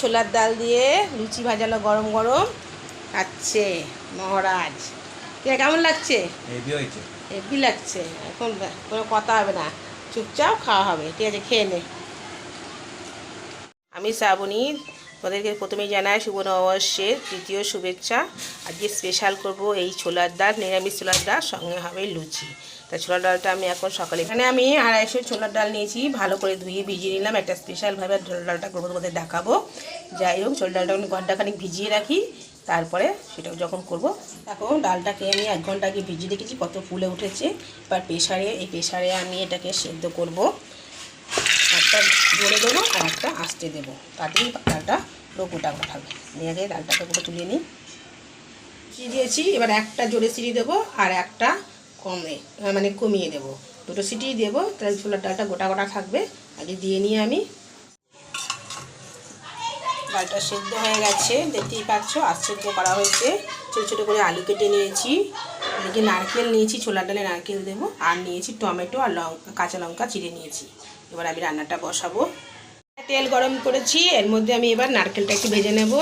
ছোলার ডাল দিয়ে লুচি ভাজালো গরম গরম খাচ্ছে মহারাজ। কেমন লাগছে? হেভি লাগছে। এখন কোনো কথা হবে না, চুপচাপ খাওয়া হবে। ঠিক আছে, খেয়ে নে। আমি শ্রাবণী, তোমাদেরকে প্রথমেই জানাই শুভ নববর্ষের তৃতীয় শুভেচ্ছা। আজকে স্পেশাল করব এই ছোলার ডাল, নিরামিষ ছোলার ডাল, সঙ্গে হবে লুচি। তা ছোলার ডালটা আমি এখন সকালে এখানে আমি 250 ছোলার ডাল নিয়েছি, ভালো করে ধুয়ে ভিজিয়ে নিলাম। একটা স্পেশালভাবে ছোলার ডালটা করবো, তোমাদের দেখাবো। যাই হোক, ছোলার ডালটা আমি ঘন্টাখানিক ভিজিয়ে রাখি, তারপরে সেটা যখন করব। দেখো, ডালটাকে আমি 1 ঘন্টা আগে ভিজিয়ে রেখেছি, কত ফুলে উঠেছে। এবার প্রেশারে আমি এটাকে সেদ্ধ করব। একটা জোরে দেবো আর একটা আস্তে দেবো, তাতেই ডালটা পুরো গোটা গোটা থাকবে। নিয়ে আগে ডালটাকে পুরো তুলে নিই। সিটি দিয়েছি, এবার একটা জোরে সিটি দেবো আর একটা কমিয়ে দেবো। দুটো সিটি দেবো, তাহলে ছোলার ডালটা গোটা গোটা থাকবে। আগে দিয়ে নিয়ে আমি ডালটা সেদ্ধ হয়ে গেছে, দেখতেই পাচ্ছ। আর সেদ্ধ করা হয়েছে। ছোটো ছোটো করে আলু কেটে নিয়েছি, এদিকে নারকেল নিয়েছি, ছোলার ডালে নারকেল দেবো। আর নিয়েছি টমেটো আর কাঁচা লঙ্কা চিড়ে নিয়েছি। এবার আমি রান্নাটা বসাবো। তেল গরম করেছি, এর মধ্যে আমি এবার নারকেলটা একটু ভেজে নেব।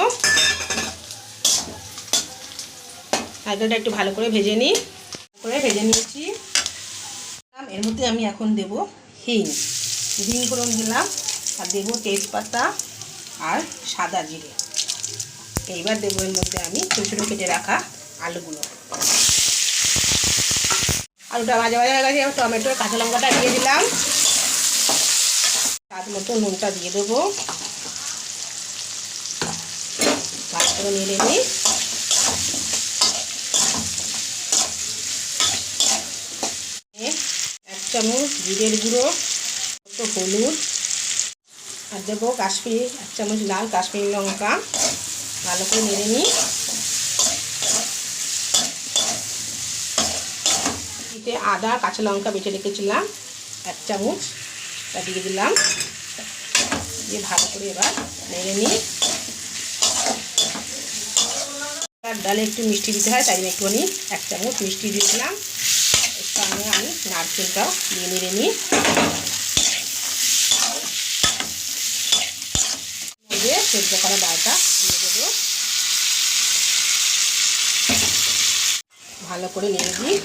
নারকেলটা একটু ভালো করে ভেজে নিয়েছি। এর মধ্যে আমি এখন দেব হিং ফোড়ন দিলাম, আর দেবো তেজপাতা আর সাদা জিরে। এইবার দেবো এর মধ্যে আমি ছোটো ছোটো কেটে রাখা আলুগুলো। আলুটা ভাজা হয়ে গেছে, এবার টমেটো কাঁচা লঙ্কাটা দিয়ে দিলাম। স্বাদ মতো নুনটা দিয়ে দেবো। ভালো করে নেড়ে নিই। 1 চামচ জিরের গুঁড়ো, একটু হলুদ, আর দেবো 1 চামচ লাল কাশ্মীরি লঙ্কা। ভালো করে নেড়ে নিই। আদা কাঁচা লঙ্কা বেটে রেখেছিলাম 1 চামচ, তা দিয়ে দিলাম। দিয়ে ভালো করে এবার নেড়ে নিই। ডালে একটু মিষ্টি দিতে হয়, তাই একটুখানি 1 চামচ মিষ্টি দিয়েছিলাম। এর সঙ্গে আমি নারকেলটাও দিয়ে নেড়ে নিই। দিয়ে সেদ্ধ করা ডালটা দিয়ে দেবো। ভালো করে নেড়ে দিই।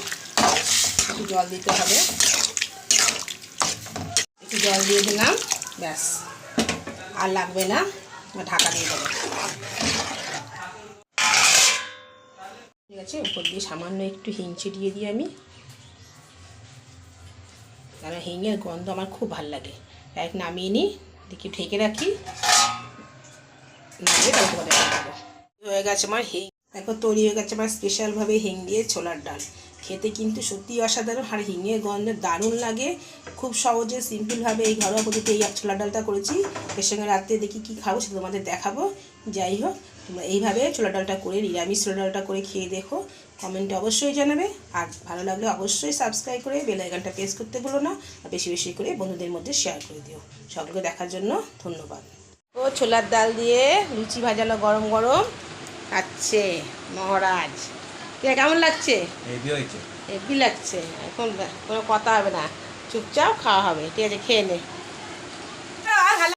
একটু জল দিতে হবে, একটু জল দিয়ে দিলাম, ব্যাস, আর লাগবে না। ঢাকা দিয়ে দেবো। ঠিক আছে, উপর দিয়ে সামান্য একটু হিং ছিটিয়ে দিই আমি, কারণ হিঙের গন্ধ আমার খুব ভালো লাগে। এক নামিয়ে নিই, দেখি ঢেকে রাখি, নামিয়ে তারপরে দেখাবো। হয়ে গেছে আমার হিং, দেখো তৈরি হয়ে গেছে আমার স্পেশালভাবে হিং দিয়ে ছোলার ডাল। খেতে কিন্তু সত্যি অসাধারণ, আর হিঙের গন্ধ দারুণ লাগে। খুব সহজে সিম্পলভাবে এই ঘরোয়া পদ্ধতিতে এই ছোলার ডালটা করেছি। এর সঙ্গে রাত্রে দেখি কী খাবো সেটা তোমাদের দেখাবো। যাই হোক, তোমরা এইভাবে ছোলার ডালটা করে, নিরামিষ ছোলার ডালটা করে খেয়ে দেখো, কমেন্টে অবশ্যই জানাবে। আর ভালো লাগলে অবশ্যই সাবস্ক্রাইব করে বেল আইকনটা প্রেস করতে ভুলো না। আর বেশি বেশি করে বন্ধুদের মধ্যে শেয়ার করে দিও। সকলকে দেখার জন্য ধন্যবাদ। ও ছোলার ডাল দিয়ে লুচি ভাজালো গরম গরম খাচ্ছে মহারাজ। কেমন লাগছে? হেভি লাগছে। এখন কোনো কথা হবে না, চুপচাপ খাওয়া হবে। ঠিক আছে, খেয়ে নে।